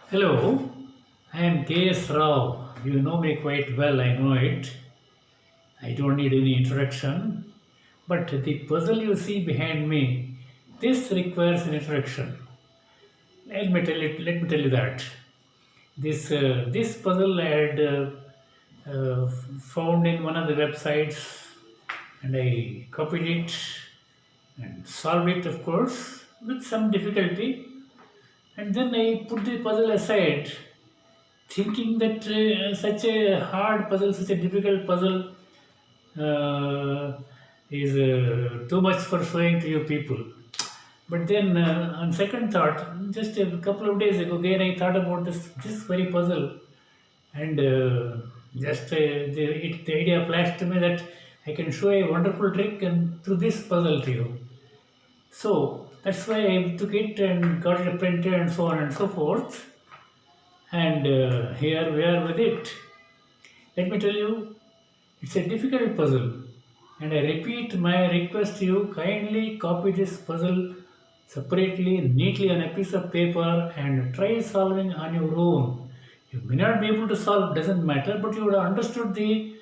Hello, I am K.S. Rao. You know me quite well, I know it. I don't need any introduction. But the puzzle you see behind me, this requires an introduction. Let me tell you that. This puzzle I had found in one of the websites and I copied it and solved it, of course, with some difficulty. And then I put the puzzle aside thinking that such a hard puzzle, such a difficult puzzle is too much for showing to you people. But then, on second thought, just a couple of days ago, again I thought about this very puzzle, and the idea flashed to me that I can show a wonderful trick and through this puzzle to you. So that's why I took it and got it printed and so on and so forth. And here we are with it. Let me tell you, it's a difficult puzzle. And I repeat my request to you, kindly copy this puzzle separately, neatly on a piece of paper and try solving on your own. You may not be able to solve, doesn't matter, but you would have understood the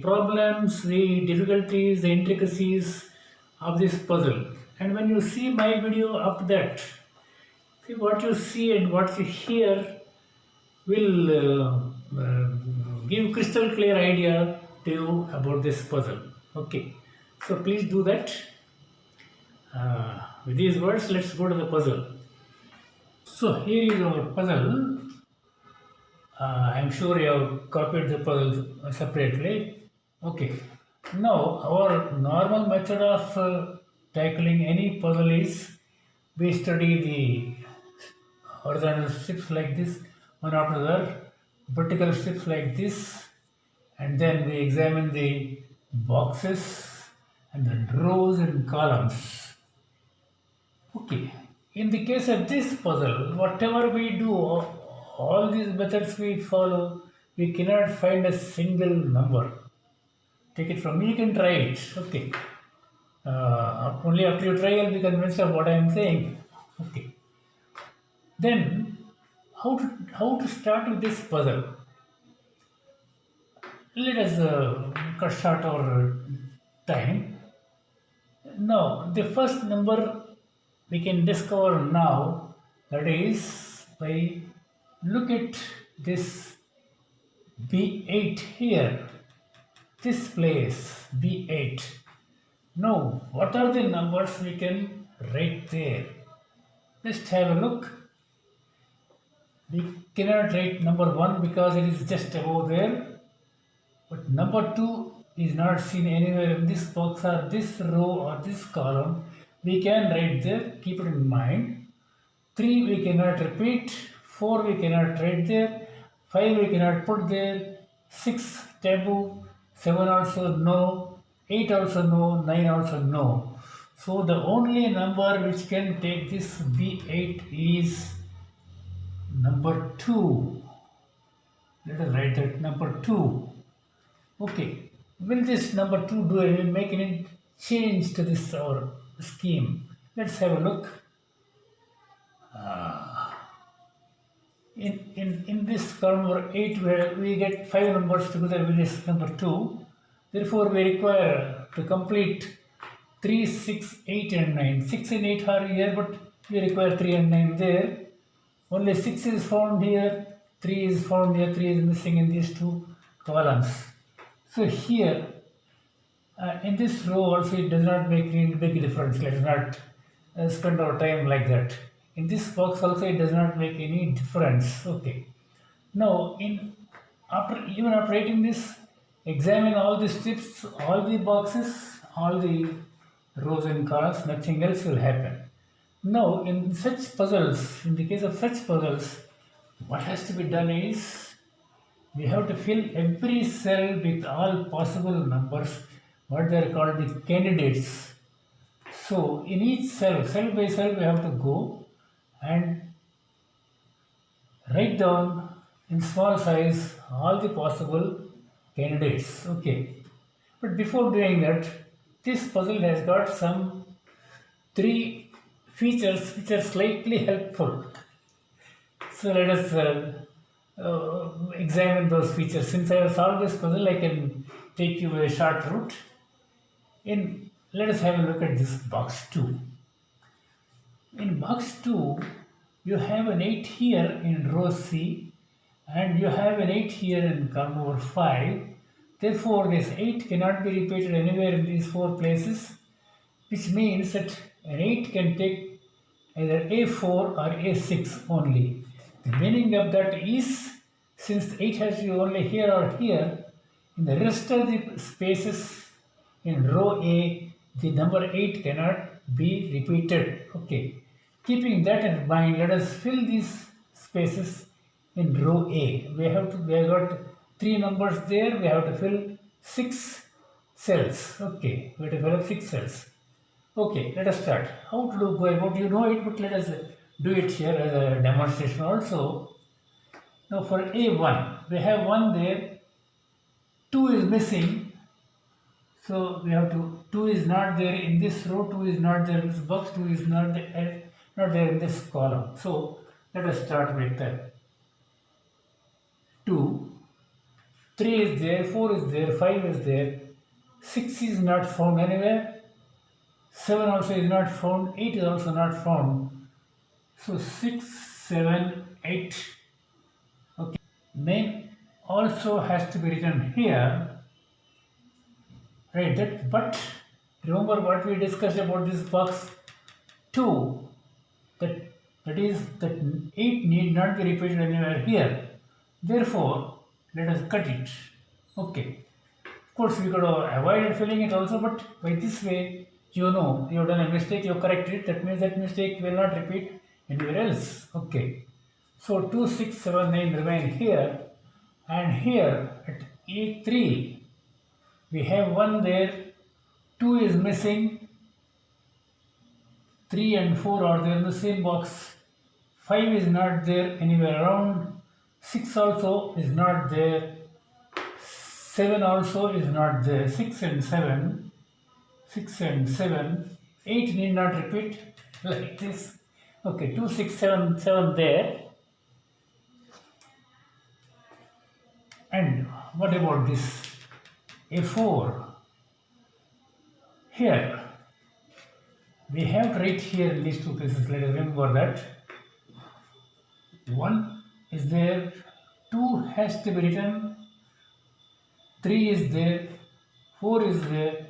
problems, the difficulties, the intricacies of this puzzle. And when you see my video after that, see what you see and what you hear will give crystal clear idea to you about this puzzle. Okay, so please do that. With these words, let's go to the puzzle. So here is our puzzle. I'm sure you have copied the puzzle separately. Okay. Now our normal method of tackling any puzzle is we study the horizontal strips like this, one after the other, vertical strips like this, and then we examine the boxes and the rows and columns. Okay, in the case of this puzzle, whatever we do, all these methods we follow, we cannot find a single number. Take it from me, you can try it. Okay. Only after you try, you'll be convinced of what I am saying. Okay. Then, how to start with this puzzle? Let us cut short our time. Now, the first number we can discover now, that is by look at this B8 here, this place B8. Now, what are the numbers we can write there? Just have a look. We cannot write number 1 because it is just above there. But number 2 is not seen anywhere in this box or this row or this column. We can write there, keep it in mind. 3 we cannot repeat, 4 we cannot write there, 5 we cannot put there, 6 taboo, 7 also no, 8 also no, 9 also no. So the only number which can take this B8 is number 2. Let us write that number 2. Okay, will this number 2 do any make any change to this our scheme? Let's have a look. In this column number 8 where we get 5 numbers together with this number 2, therefore we require to complete 3, 6, 8 and 9. 6 and 8 are here, but we require 3 and 9 there. Only 6 is found here, 3 is found here, 3 is missing in these two columns. So here, in this row also it does not make any big difference. Let us not spend our time like that. In this box also it does not make any difference. Okay. Now, even after writing this, examine all the strips, all the boxes, all the rows and columns. Nothing else will happen. Now, in such puzzles, in the case of such puzzles, what has to be done is we have to fill every cell with all possible numbers, what they are called the candidates. So in each cell by cell, we have to go and write down in small size all the possible candidates. Okay. But before doing that, this puzzle has got some 3 features which are slightly helpful. So let us examine those features. Since I have solved this puzzle, I can take you a short route. Let us have a look at this box 2. In box 2, you have an 8 here in row C and you have an 8 here in column number 5. Therefore, this 8 cannot be repeated anywhere in these 4 places, which means that an 8 can take either A4 or A6 only. The meaning of that is, since 8 has to be only here or here, in the rest of the spaces in row A, the number 8 cannot be repeated. Okay. Keeping that in mind, let us fill these spaces in row A. We have got 3 numbers there. We have to fill 6 cells. Okay, we have to fill up 6 cells. Okay, let us start. How to go about? You know it, but let us do it here as a demonstration also. Now for A1, we have 1 there. 2 is missing. So we have to, 2 is not there in this row, 2 is not there in this box, 2 is not there in this column. So let us start with 2. 3 is there, 4 is there, 5 is there, 6 is not found anywhere, 7 also is not found, 8 is also not found. So 6, 7, 8. Okay. Name also has to be written here. Right, but remember what we discussed about this box 2, that is that 8 need not be repeated anywhere here. Therefore, let us cut it. Okay. Of course, we could have avoided filling it also, but by this way, you know you have done a mistake, you corrected it. That means that mistake will not repeat anywhere else. Okay. So 2, 6, 7, 9 remain here, and here at A3. We have 1 there, 2 is missing, 3 and 4 are there in the same box, 5 is not there anywhere around, 6 also is not there, 7 also is not there, 6 and 7, 8 need not repeat like this. Okay, 2, 6, 7, 7 there. And what about this? A4. Here, we have to write here in these 2 places. Let us remember that. 1 is there, 2 has to be written, 3 is there, 4 is there,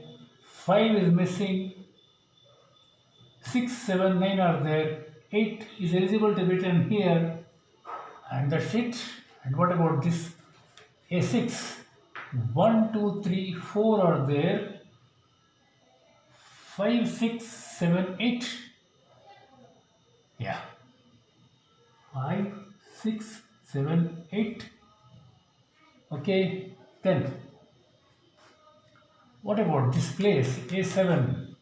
5 is missing, 6, 7, 9 are there, 8 is eligible to be written here, and that's it. And what about this? A6. 1, 2, 3, 4 are there, 5, 6, 7, 8. Yeah. 5, 6, 7, 8. Okay. Then, what about this place? A7.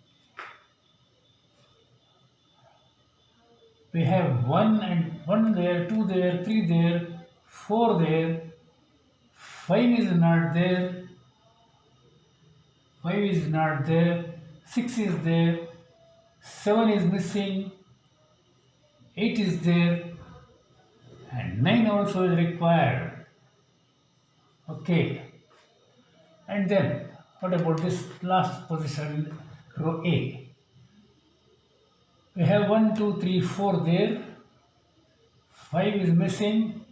We have 1 there, 2 there, 3 there, 4 there, 5 is not there, 5 is not there, 6 is there, 7 is missing, 8 is there, and 9 also is required. Okay. And then, what about this last position, row A? We have 1, 2, 3, 4 there, 5 is missing,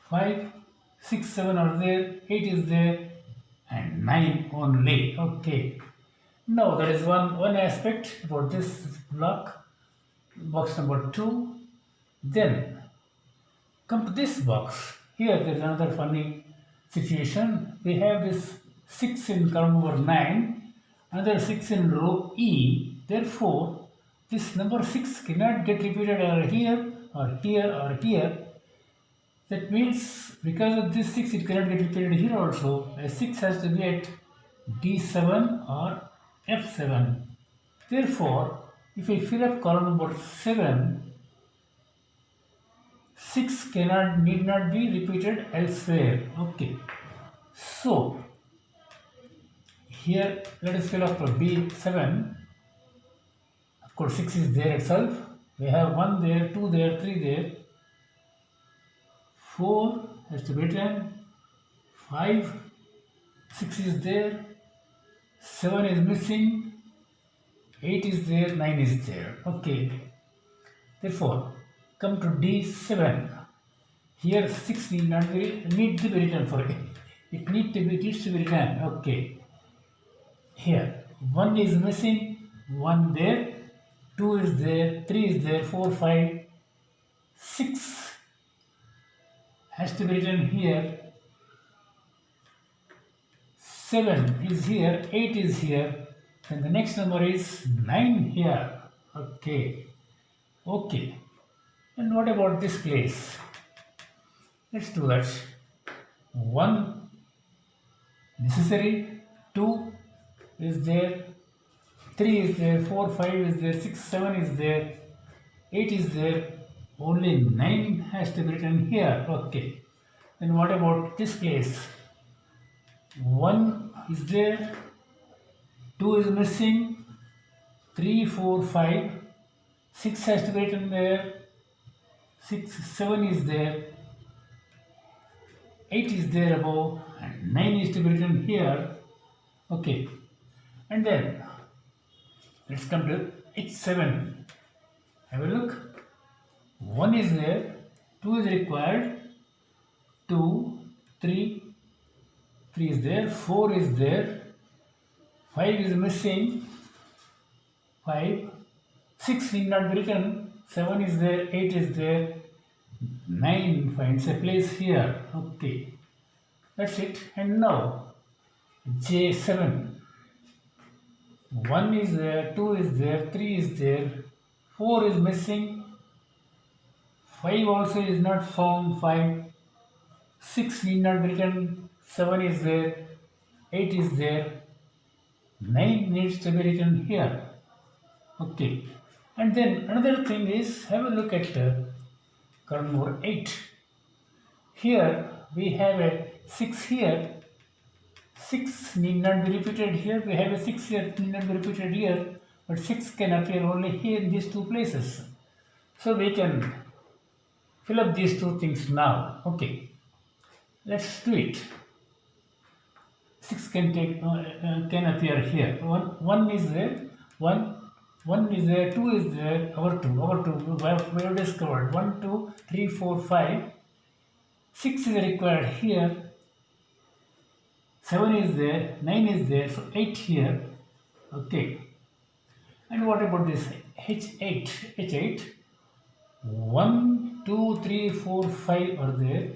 5, 6, 7 are there, 8 is there, and 9 only. Okay. Now that is one aspect about this block, box number 2. Then come to this box. Here there is another funny situation. We have this 6 in column number 9, another 6 in row E. Therefore, this number 6 cannot get repeated either here or here or here. That means because of this 6 it cannot get repeated here also. A 6 has to be at D7 or F7. Therefore, if we fill up column number 7, 6 need not be repeated elsewhere. Okay. So, here let us fill up B7. Of course, 6 is there itself. We have 1 there, 2 there, 3 there. 4 has to be written, 5, 6 is there, 7 is missing, 8 is there, 9 is there. Okay. Therefore, come to D7. Here 6 need to be written for it. It needs to be written. Okay. Here 1 is missing, 1 there, 2 is there, 3 is there, 4, 5, 6 has to be written here. 7 is here, 8 is here, then the next number is 9 here. Okay. Okay. And what about this place? Let's do that. 1 necessary, 2 is there, 3 is there, 4, 5 is there, 6, 7 is there, 8 is there, only 9 has to be written here. Okay. Then what about this place? 1 is there, 2 is missing, 3, 4, 5, 6 has to be written there, 6, 7 is there, 8 is there above, and 9 is to be written here. Okay. And then let's come to H7. Have a look. 1 is there, 2 is required, 2, 3 is there, 4 is there, 5 is missing, 5, 6 need not be written, 7 is there, 8 is there, 9 finds a place here. Okay, that's it. And now J7. 1 is there, 2 is there, 3 is there, 4 is missing, 5 also is not found, 5, 6 need not be written, 7 is there, 8 is there, 9 needs to be written here. Okay. And then another thing is, have a look at column number 8. Here we have a 6 here. 6 need not be repeated here. We have a 6 here, need not be repeated here. But 6 can appear only here in these two places. So we can fill up these two things now. Okay. Let's do it. 6 can appear here. One is there. One is there. 2 is there. Our two. We have discovered 1, 2, 3, 4, 5. 6 is required here. 7 is there. 9 is there. So 8 here. Okay. And what about this H8? H8. 1, 2, 3, 4, 5 are there.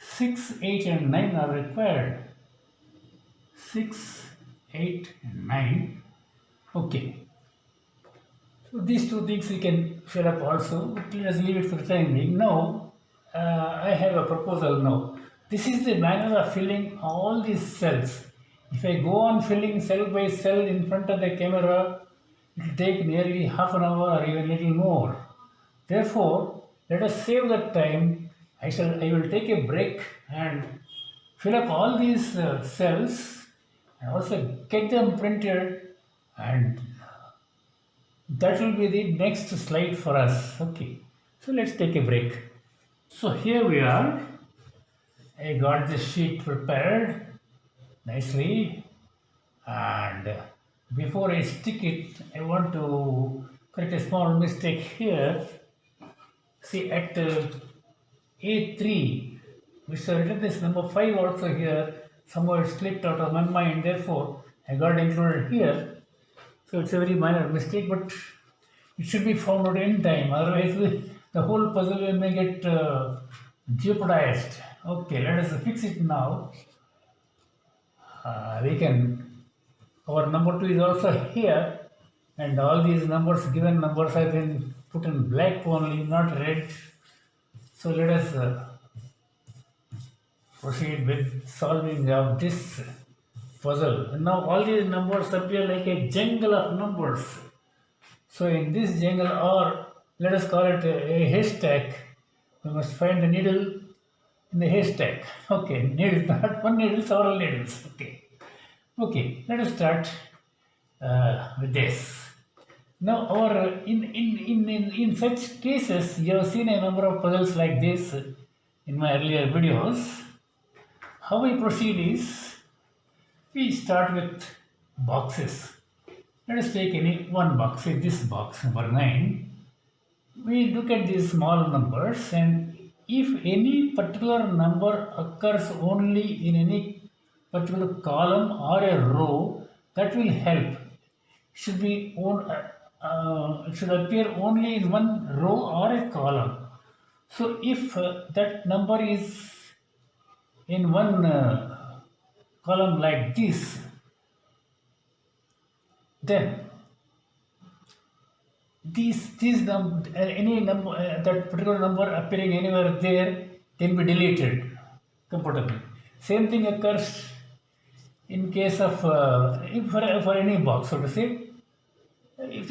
6, 8 and 9 are required. 6, 8 and 9. Okay. So these two things we can fill up also. But let us leave it for the time being. Now, I have a proposal now. This is the manner of filling all these cells. If I go on filling cell by cell in front of the camera, it will take nearly half an hour or even a little more. Therefore, let us save that time. I will take a break and fill up all these cells and also get them printed, and that will be the next slide for us. Okay, so let's take a break. So here we are. I got this sheet prepared nicely, and before I stick it, I want to correct a small mistake here. See, at A3, we should have written this number 5 also here. Somehow it slipped out of my mind, therefore I got included here. So it's a very minor mistake, but it should be found out in time. Otherwise, the whole puzzle may get jeopardized. Okay, let us fix it now. Our number 2 is also here, and all these numbers, given numbers, have been put in black only, not red. So let us proceed with solving of this puzzle. And now all these numbers appear like a jungle of numbers. So in this jungle, or let us call it a haystack, we must find the needle in the haystack. Okay, needle, not one needle, several needles. Okay, let us start with this. Now, in such cases, you have seen a number of puzzles like this. in my earlier videos. How we proceed is we start with boxes. Let us take any one box, say this box number 9. We look at these small numbers, and if any particular number occurs only in any particular column or a row, that will help. Should appear only in one row or a column. So if that number is in one column like this, then any number that particular number appearing anywhere there can be deleted comfortably. Same thing occurs in case of for any box, so to say. If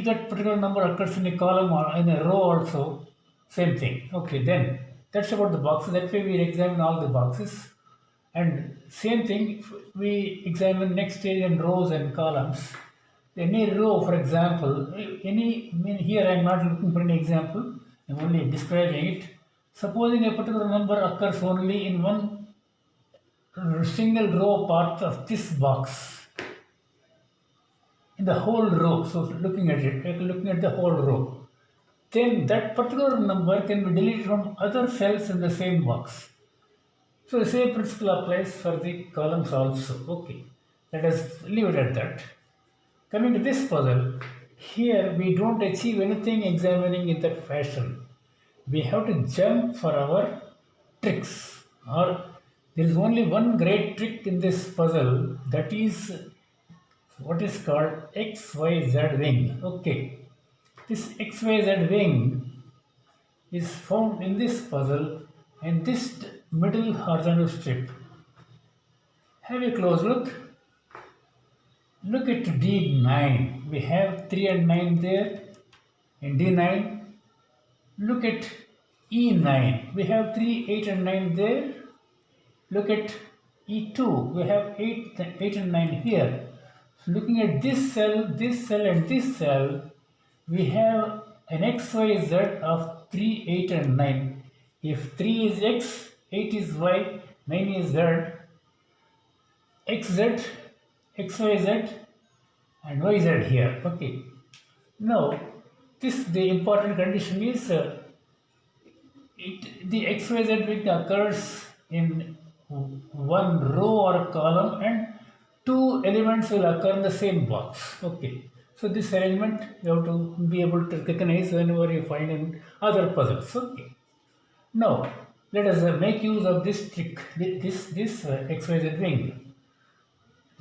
that particular number occurs in a column or in a row also, same thing. Okay, then that's about the boxes. That way we examine all the boxes. And same thing, if we examine next stage in rows and columns. Any row, for example, here I am not looking for any example, I am only describing it. Supposing a particular number occurs only in one single row part of this box, in the whole row, so looking at the whole row, then that particular number can be deleted from other cells in the same box. So the same principle applies for the columns also. Okay, let us leave it at that. Coming to this puzzle, here we don't achieve anything examining in that fashion. We have to jump for our tricks, or there is only one great trick in this puzzle, that is what is called XYZ wing. Okay, this XYZ wing is found in this puzzle and this middle horizontal strip. Have a close look. Look at D9. We have 3 and 9 there in D9. Look at E9. We have 3, 8 and 9 there. Look at E2. We have 8 and 9 here. So looking at this cell and this cell, we have an XYZ of 3, 8 and 9. If 3 is X, 8 is Y, 9 is Z, XZ, XYZ and YZ here. Okay. Now, the important condition is the XYZ wing occurs in one row or column and two elements will occur in the same box. Okay. So this arrangement you have to be able to recognize whenever you find in other puzzles. Okay. Now let us make use of this trick, this XYZ wing.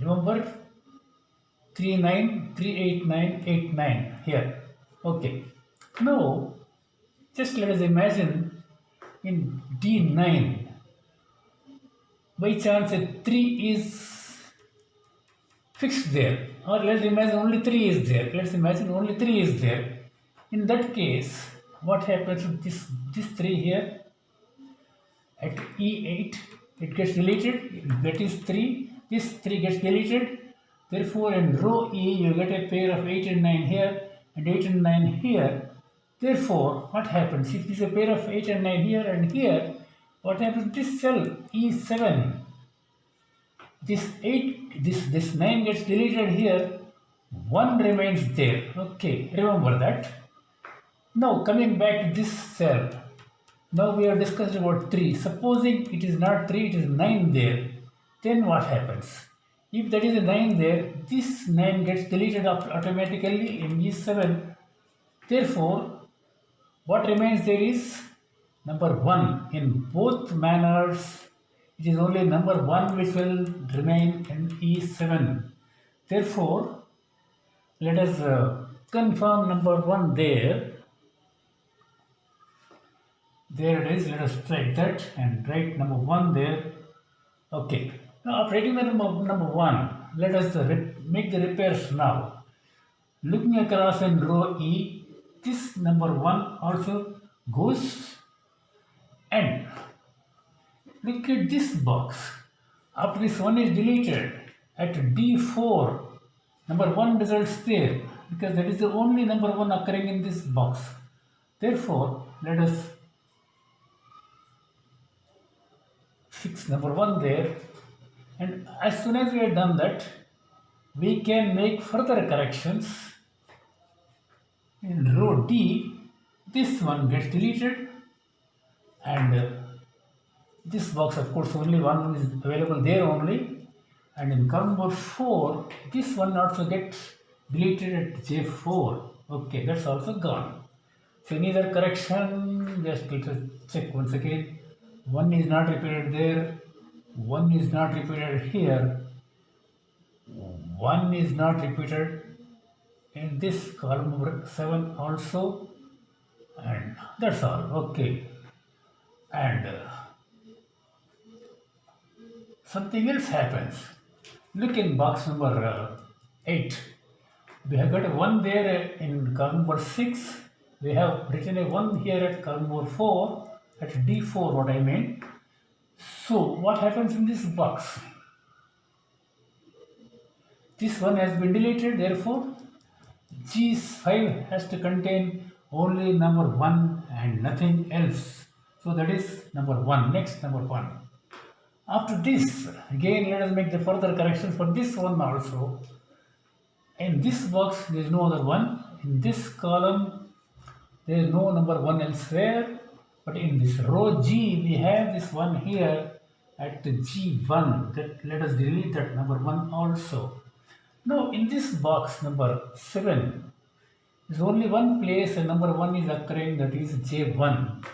Remember 3, 9, 3, 8, 9, 8, 9 here. Okay. Now just let us imagine in D9, by chance a 3 is fixed there, or let's imagine only 3 is there. Let's imagine only 3 is there. In that case, what happens with this 3 here? At E8, it gets deleted. That is 3. This 3 gets deleted. Therefore, in row E, you get a pair of 8 and 9 here and 8 and 9 here. Therefore, what happens? If there is a pair of 8 and 9 here and here, what happens? This cell E7, this 9 gets deleted here, 1 remains there. Okay, remember that. Now coming back to this cell, now we have discussed about 3. Supposing it is not 3, it is 9 there, then what happens? If that is a 9 there, this 9 gets deleted automatically in E7. Therefore, what remains there is number 1. In both manners, it is only number 1 which will remain in E7. Therefore, let us confirm number 1 there. There it is. Let us strike that and write number 1 there. Okay. Now, after writing the number 1, let us make the repairs now. Looking across in row E, this number 1 also goes, and look at this box. After this 1 is deleted, at D4, number 1 results there because that is the only number 1 occurring in this box. Therefore, let us fix number 1 there, and as soon as we have done that, we can make further corrections. In row D, this one gets deleted, and this box, of course, only one is available there only, and in column number 4, this one also gets deleted at J4. Okay, that's also gone. So any other correction, just let us check once again. 1 is not repeated there, 1 is not repeated here, 1 is not repeated in this column number 7 also, and that's all. Okay, and something else happens. Look in box number 8. We have got a 1 there in column number 6. We have written a 1 here at column number 4, at D4, what I mean. So what happens in this box? This one has been deleted, therefore G5 has to contain only number 1 and nothing else. So that is number 1. Next, number 1. After this, again let us make the further corrections for this one also. In this box there is no other 1. In this column there is no number 1 elsewhere. But in this row G we have this 1 here at G1. Let us delete that number 1 also. Now in this box number 7, there is only one place a number 1 is occurring, that is J1.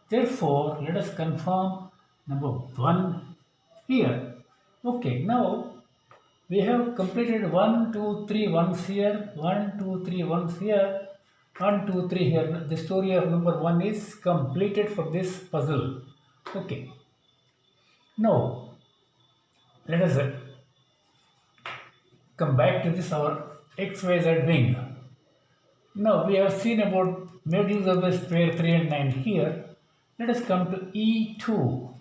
Therefore, let us confirm number 1 here. Okay, now we have completed 1, 2, 3 ones here, 1, 2, 3 ones here, 1, 2, 3 here. The story of number 1 is completed for this puzzle. Okay. Now, let us come back to this our XYZ wing. Now we have seen about made use of this pair 3 and 9 here. Let us come to E2.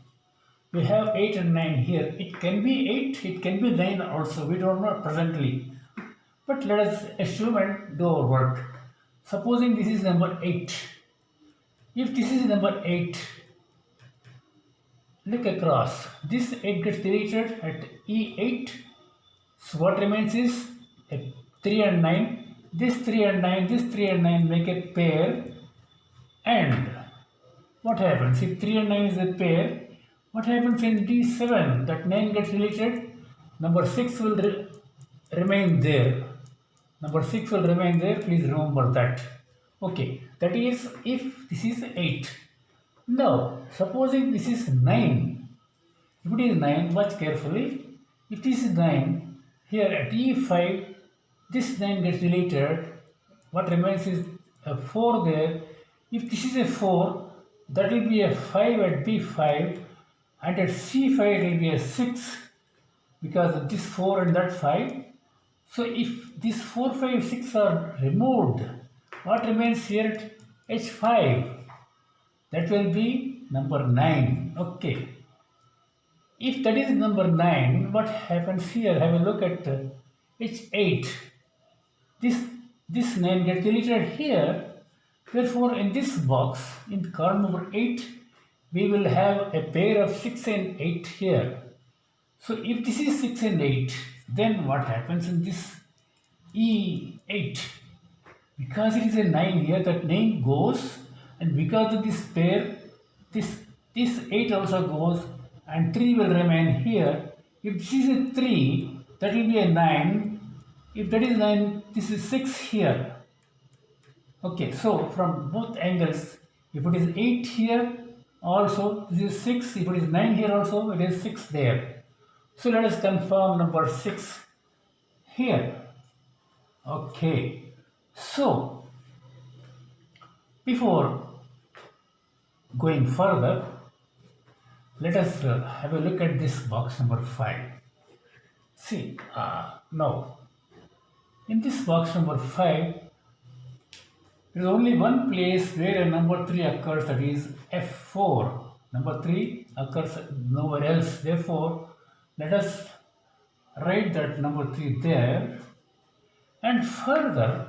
We have 8 and 9 here. It can be 8, it can be 9 also. We don't know presently. But let us assume and do our work. Supposing this is number 8. If this is number 8, look across. This 8 gets deleted at E8. So what remains is 3 and 9. This 3 and 9, this 3 and 9 make a pair. And what happens? If 3 and 9 is a pair, what happens in D7? That 9 gets deleted. Number 6 will remain there. Number 6 will remain there. Please remember that. Okay. That is if this is 8. Now, supposing this is 9. If it is 9, watch carefully. If this is 9, here at E5, this 9 gets deleted. What remains is a 4 there. If this is a 4, that will be a 5 at B5, and at C5 it will be a 6 because of this 4 and that 5. So if these 4, 5, 6 are removed, what remains here at H5? That will be number 9. Okay. If that is number 9, what happens here? Have a look at H8. This 9 gets deleted here. Therefore, in this box, in column number 8, we will have a pair of 6 and 8 here. So if this is 6 and 8, then what happens in this E8? Because it is a 9 here, that 9 goes, and because of this pair, this 8 also goes, and 3 will remain here. If this is a 3, that will be a 9. If that is 9, this is 6 here. Okay, so from both angles, if it is 8 here, also this is 6. If it is 9 here also, it is 6 there. So let us confirm number 6 here. Okay, so before going further, let us have a look at this box number 5. See, now in this box number 5, there is only one place where a number 3 occurs, that is F4. Number 3 occurs nowhere else. Therefore, let us write that number 3 there. And further,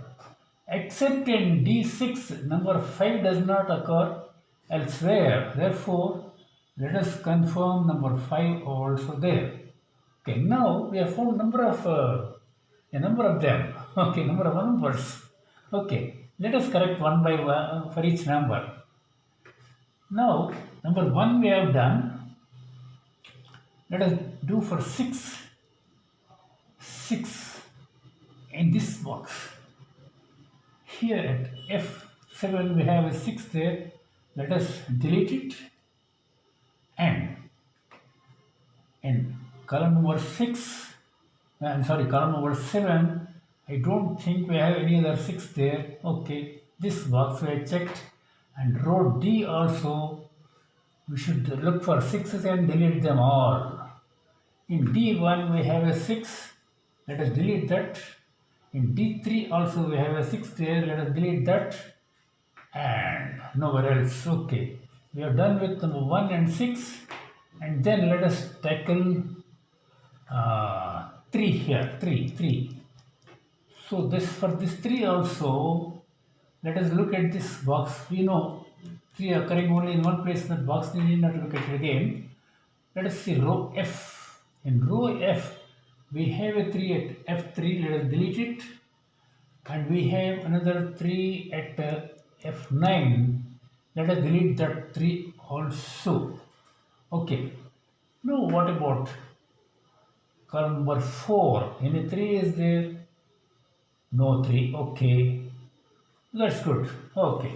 except in D6, number 5 does not occur elsewhere. Therefore, Let us confirm number 5 also there. Okay, now we have found a number of them. Okay, number of numbers. Okay, let us correct one by one for each number. Now, number 1 we have done. Let us do for 6. 6 in this box. Here at F7 we have a 6 there. Let us delete it, and in column number 6, I'm sorry, column number 7, I don't think we have any other 6 there. Okay, this box I checked, and row D also we should look for 6s and delete them all. In D1 we have a 6, let us delete that. In D3 also we have a 6 there, let us delete that, and nowhere else. Okay, we are done with number 1 and 6, and then let us tackle 3 here, 3. So for this 3 also, let us look at this box. We know 3 occurring only in one place in that box, we need not look at it again. Let us see row F. In row F, we have a 3 at F3, let us delete it, and we have another 3 at F9, let us delete that 3 also. Okay, now what about column number 4? Any 3 is there? No 3, okay, that's good. Okay,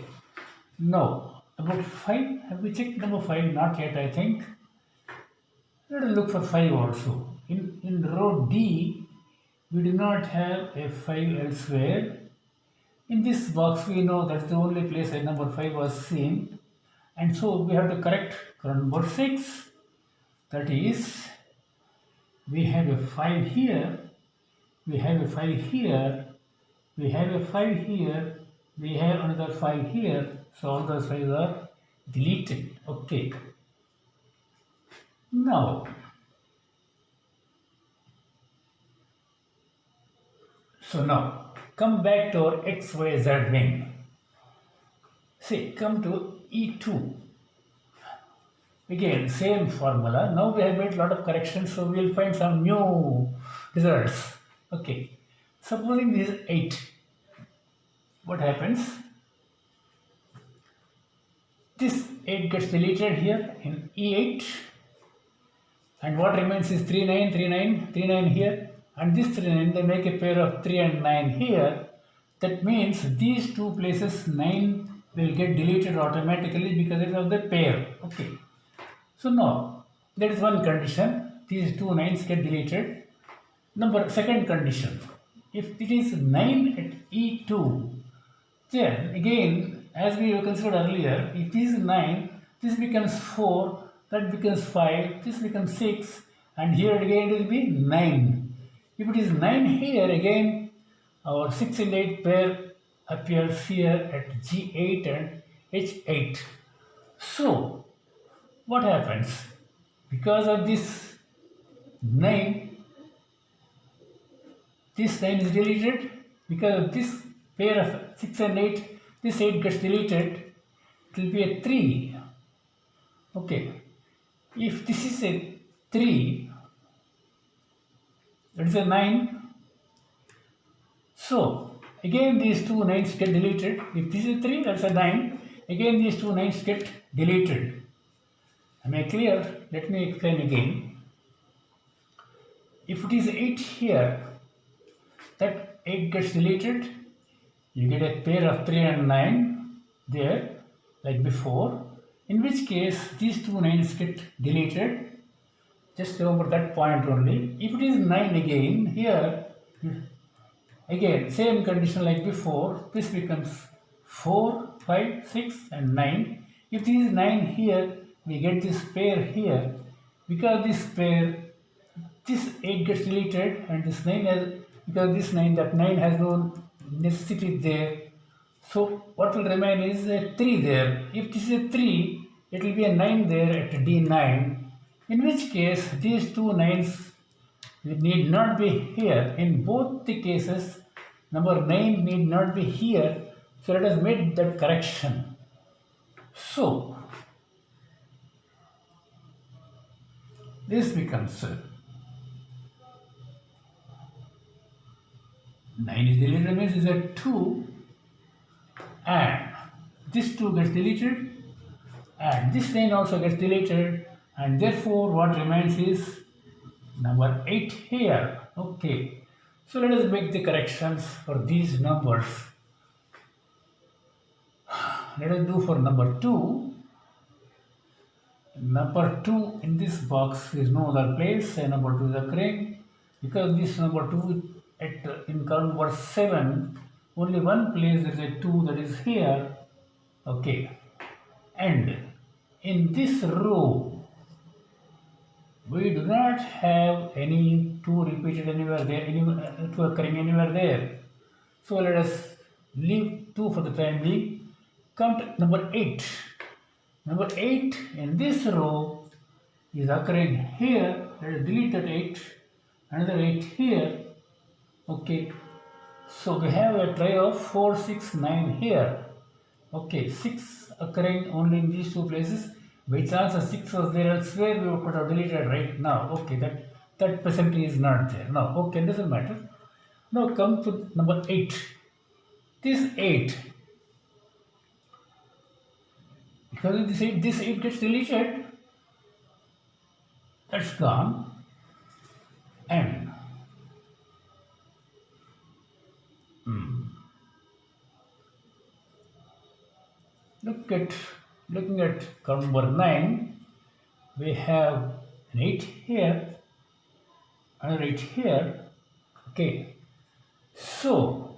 now about 5, have we checked number 5? Not yet, I think. Let us look for 5 also. In row D, we do not have a 5 elsewhere. In this box, we know that's the only place a number 5 was seen. And so we have to correct column number 6. That is, we have a 5 here, we have a 5 here, we have a 5 here, we have another 5 here. So all those 5 are deleted. Okay. Now, come back to our XYZ wing. See, come to E2. Again, same formula. Now we have made a lot of corrections, so we will find some new results. Okay. Supposing this is 8. What happens? This 8 gets deleted here in E8. And what remains is 3, 9, 3, 9, 3, 9 here. And this 3, 9, they make a pair of 3 and 9 here. That means these two places 9 will get deleted automatically because it was the pair. Okay. So now, there is one condition. These two 9s get deleted. Second condition. If it is 9 at E2, then again, as we considered earlier, if this is 9, this becomes 4, that becomes 5, this becomes 6, and here again it will be 9. If it is 9 here, again our 6 and 8 pair appears here at G8 and H8. So, what happens? Because of this 9, this 9 is deleted. Because of this pair of 6 and 8, this 8 gets deleted. It will be a 3. Okay. If this is a 3, that is a 9. So, again these two 9s get deleted. If this is a 3, that's a 9. Again these two 9s get deleted. Am I clear? Let me explain again. If it is 8 here, that 8 gets deleted. You get a pair of 3 and 9 there, like before. In which case, these two 9s get deleted. Just remember that point only. If it is 9 again, here, again, same condition like before. This becomes 4, 5, 6 and 9. If this is 9 here, we get this pair here. Because this pair, this 8 gets deleted and this 9 has, because this 9, that 9 has no necessity there. So what will remain is a 3 there. If this is a 3, it will be a 9 there at D9. In which case, these two 9s need not be here. In both the cases, number 9 need not be here. So let us make that correction. So, This becomes 9 is deleted, remains is a 2, and this 2 gets deleted, and this 9 also gets deleted, and therefore what remains is number 8 here. Okay, so let us make the corrections for these numbers. Let us do for number 2. Number 2 in this box is no other place, and number 2 is occurring because this number 2 in column number 7, only one place there is a 2, that is here. Okay, and in this row we do not have any 2 repeated anywhere there, 2 occurring anywhere there. So let us leave 2 for the time being. Count number 8. Number 8 in this row is occurring here. Let us delete that 8. Another 8 here. Okay. So we have a trio of 4, 6, 9 here. Okay. 6 occurring only in these 2 places. By chance a 6 was there elsewhere, we would have deleted right now. Okay. That presently is not there. No. Okay. Doesn't matter. Now come to number 8. This 8. Because this 8 gets deleted, that's gone, and looking at column number 9, we have an 8 here, another 8 here. Okay, so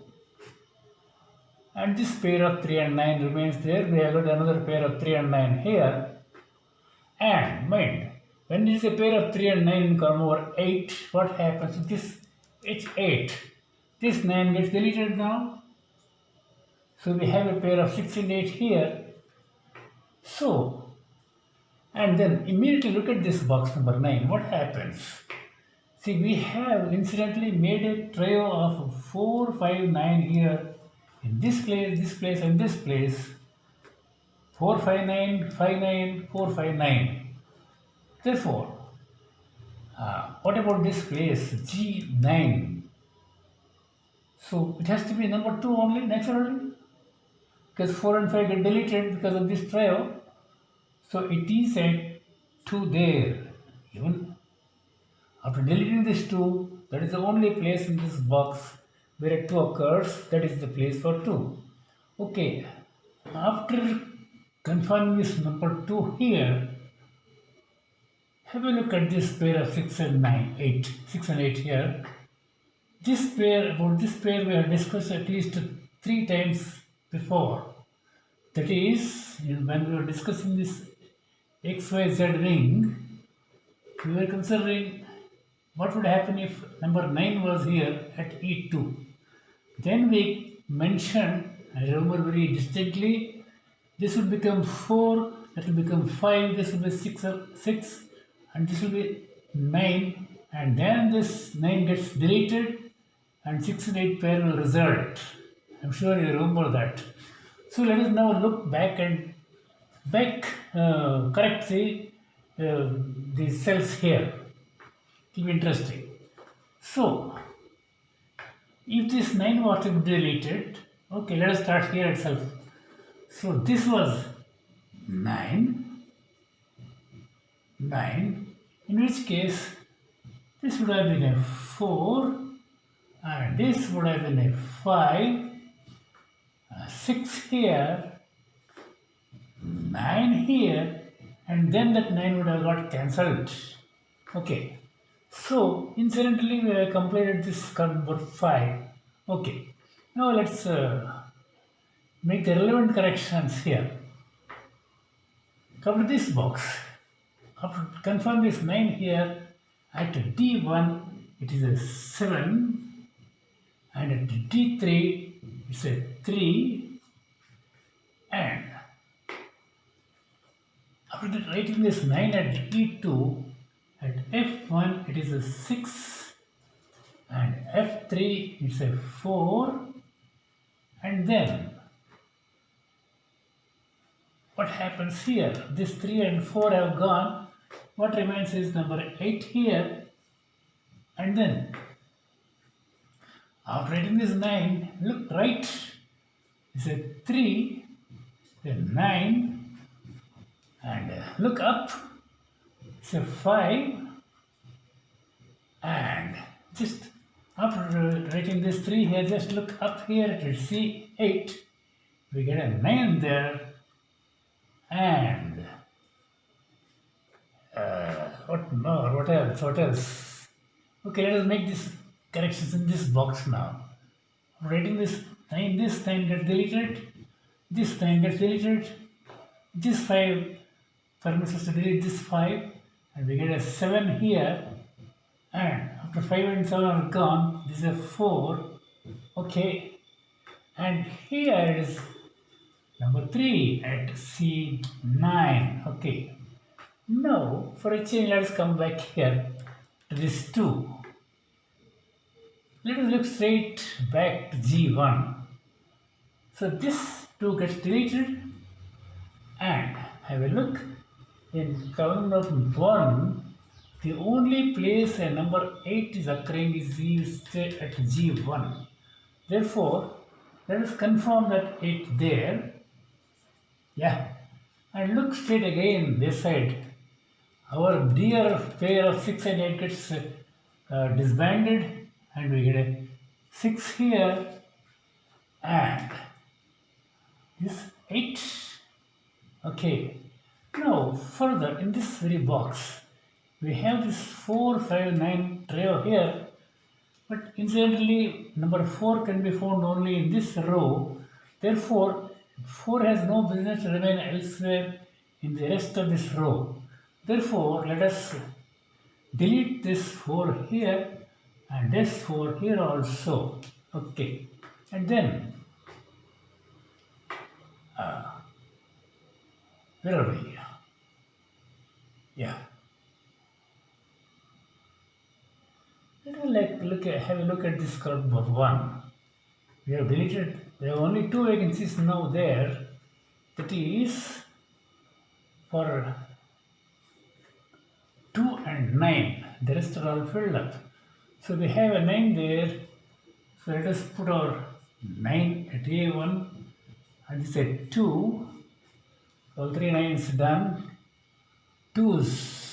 and this pair of 3 and 9 remains there. We have got another pair of 3 and 9 here. And mind, when it is a pair of 3 and 9 in column over 8, what happens? This H8, this 9 gets deleted now. So we have a pair of 6 and 8 here. So, and then immediately look at this box number 9. What happens? See, we have incidentally made a trio of 4, 5, 9 here. In this place, and this place, 4, 5, 9, 5, 9, 4, 5, 9. Therefore, what about this place, G9? So it has to be number 2 only, naturally, because 4 and 5 get deleted because of this trio. So it is a 2 there. Even after deleting this 2, that is the only place in this box where a 2 occurs, that is the place for 2. Okay, after confirming this number 2 here, have a look at this pair of 6 and 9, 8, 6 and 8 here. About this pair we have discussed at least 3 times before. That is, when we were discussing this XYZ Wing, we were considering what would happen if number 9 was here at E2. Then we mentioned, I remember very distinctly, this will become 4, that will become 5, this will be 6, and this will be 9, and then this 9 gets deleted, and 6 and 8 pair will result. I'm sure you remember that. So let us now look back and correct the cells here. It will be interesting. So, if this 9 was to be deleted, okay, let us start here itself. So this was 9, in which case this would have been a 4, and this would have been a 5, 6 here, 9 here, and then that 9 would have got cancelled. Okay. So, incidentally, we have completed this number 5. Okay. Now, let's make the relevant corrections here. Come to this box. After confirm this 9 here, at D1, it is a 7, and at D3, it's a 3, and after writing this 9 at D2, at F1 it is a 6, and F3 it's a 4, and then what happens here? This 3 and 4 have gone, What remains is number 8 here, and then after writing this 9, look right. It's a 3, a 9, and look up. It's a 5, and just after writing this 3 here, just look up here to see 8. We get a 9 there, and what more? What else? What else? Okay, let us make these corrections in this box now. Writing this 9 gets deleted, this 9 gets deleted, this 5 permits us to delete this 5, and we get a 7 here, and after 5 and 7 are gone, this is a 4, okay, and here is number 3 at C9, okay. Now, for a change, let us come back here to this 2. Let us look straight back to G1. So this 2 gets deleted, and have a look in column number 1. The only place a number 8 is occurring is at G1. Therefore, let us confirm that 8 there. Yeah. And look straight again this side. Our dear pair of 6 and 8 gets disbanded, and we get a 6 here, and this 8. Okay. Now, further in this very box, we have this 4, 5, 9 trio here, but incidentally, number 4 can be found only in this row. Therefore, 4 has no business to remain elsewhere in the rest of this row. Therefore, let us delete this 4 here and this 4 here also. Okay. And then, where are we? Yeah. Let us have a look at this column number 1. We have deleted, there are only 2 vacancies now there. That is for 2 and 9. The rest are all filled up. So we have a 9 there. So let us put our 9 at A1, and this at 2. All 3 9s done. 2s.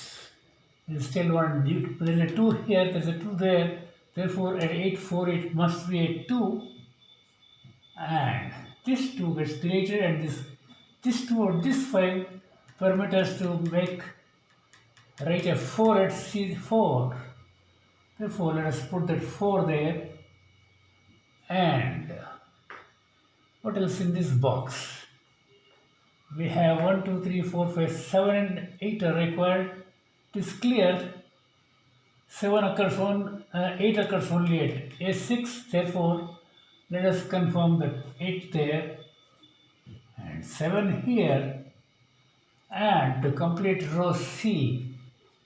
There's still one. There's a 2 here, there's a 2 there. Therefore, at 8, 4, it must be a 2. And this 2 gets deleted, and this 2 or this 5 permit us to write a 4 at C4. Therefore, let us put that 4 there. And what else in this box? We have 1, 2, 3, 4, 5, 7 and 8 are required. It is clear 7 occurs on 8 occurs only at A6. Therefore, let us confirm that 8 there and 7 here. And to complete row C,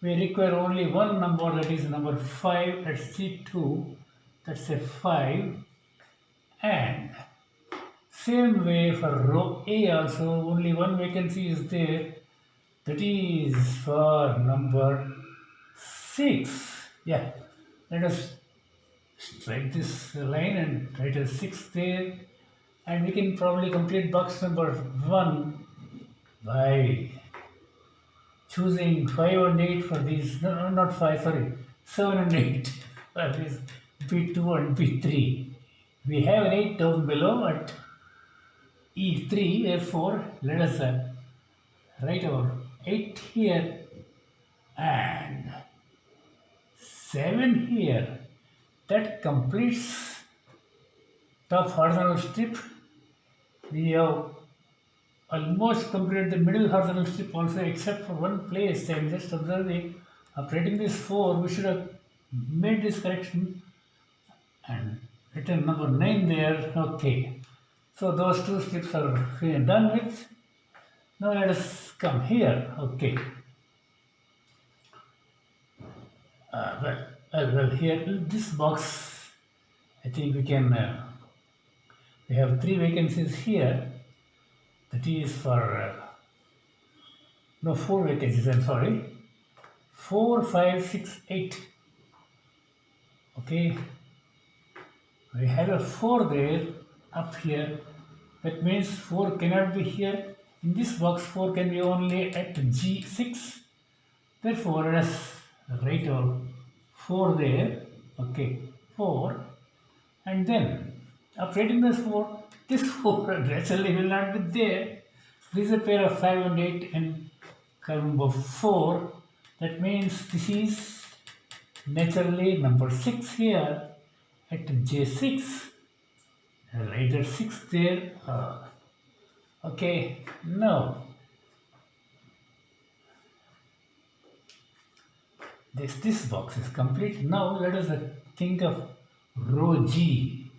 we require only one number, that is number 5 at C2. That's a 5. And same way for row A also, only one vacancy is there. That is for number 6. Yeah, let us strike this line and write a 6 there. And we can probably complete box number 1 by choosing 5 and 8 for these, no, not 5, sorry, 7 and 8 for these B2 and B3. We have an 8 down below at E3, therefore let us write our 8 here and 7 here. That completes top horizontal strip. We have almost completed the middle horizontal strip also, except for one place. I am just observing, after writing this 4, we should have made this correction and written number 9 there. Okay, so those 2 strips are done with. Now let us come here. Okay, well, here this box, I think we can we have 3 vacancies here. That is for no, 4 vacancies, I'm sorry. 4, 5, 6, 8. Okay, we have a 4 there up here. That means 4 cannot be here. In this box, 4 can be only at G6. Therefore, let us write our 4 there. Okay, 4. And then, after writing this 4 naturally will not be there. This is a pair of 5 and 8 and column number 4. That means this is naturally number 6 here at J6. I'll write that 6 there. Okay, now this box is complete. Now let us think of row G.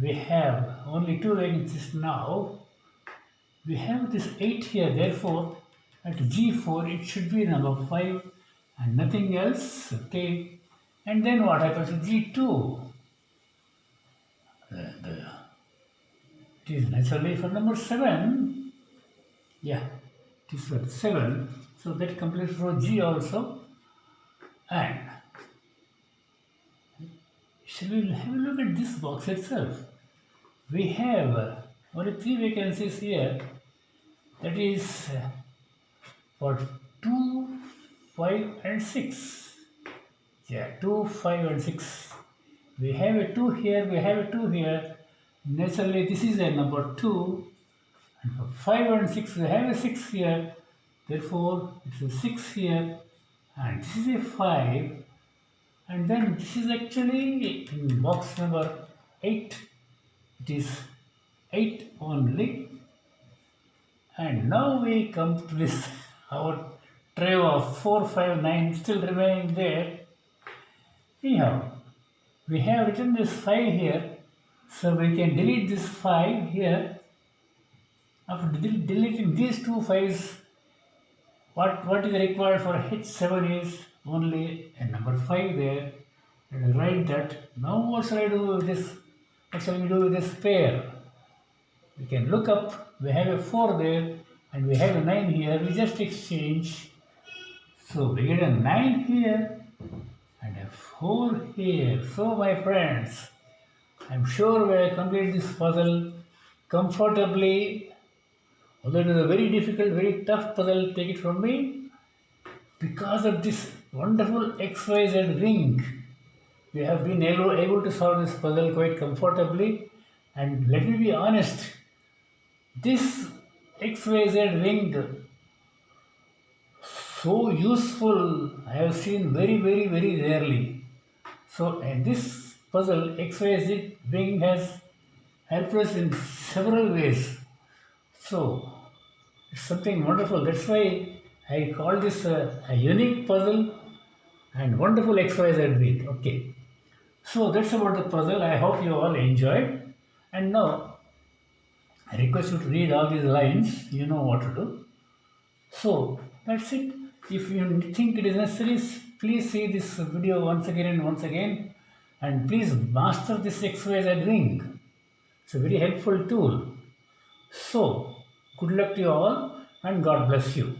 We have only 2 vacancies now. We have this 8 here, therefore at G4 it should be number 5 and nothing else. Okay, and then what happens to G2? It is naturally for number 7. Yeah, it is for 7. So that completes row G also. And shall we have a look at this box itself? We have only 3 vacancies here. That is for 2, 5 and 6. Yeah, 2, 5 and 6. We have a 2 here, we have a 2 here. Naturally, this is a number 2. And for 5 and 6, we have a 6 here. Therefore, it's a 6 here. And this is a 5. And then this is actually in box number 8. It is 8 only. And now we come to this, our trio of 4, 5, 9 still remaining there. Anyhow, we have written this 5 here. So we can delete this 5 here. After deleting these 2 5s, what is required for H7 is only a number 5 there. And I write that. Now what shall I do with this? What shall we do with this pair? We can look up. We have a 4 there and we have a 9 here. We just exchange. So we get a 9 here and a 4 here. So my friends, I'm sure we will complete this puzzle comfortably. Although it is a very difficult, very tough puzzle, take it from me. Because of this wonderful XYZ wing, we have been able to solve this puzzle quite comfortably. And let me be honest, this XYZ wing, so useful, I have seen very, very, very rarely. So, and this puzzle, XYZ wing, has helped us in several ways. So, it's something wonderful. That's why I call this a unique puzzle and wonderful XYZ wing. Okay. So, that's about the puzzle. I hope you all enjoyed. And now, I request you to read all these lines. You know what to do. So, that's it. If you think it is necessary, please see this video once again and once again. And please master this XYZ wing. It's a very helpful tool. So, good luck to you all and God bless you.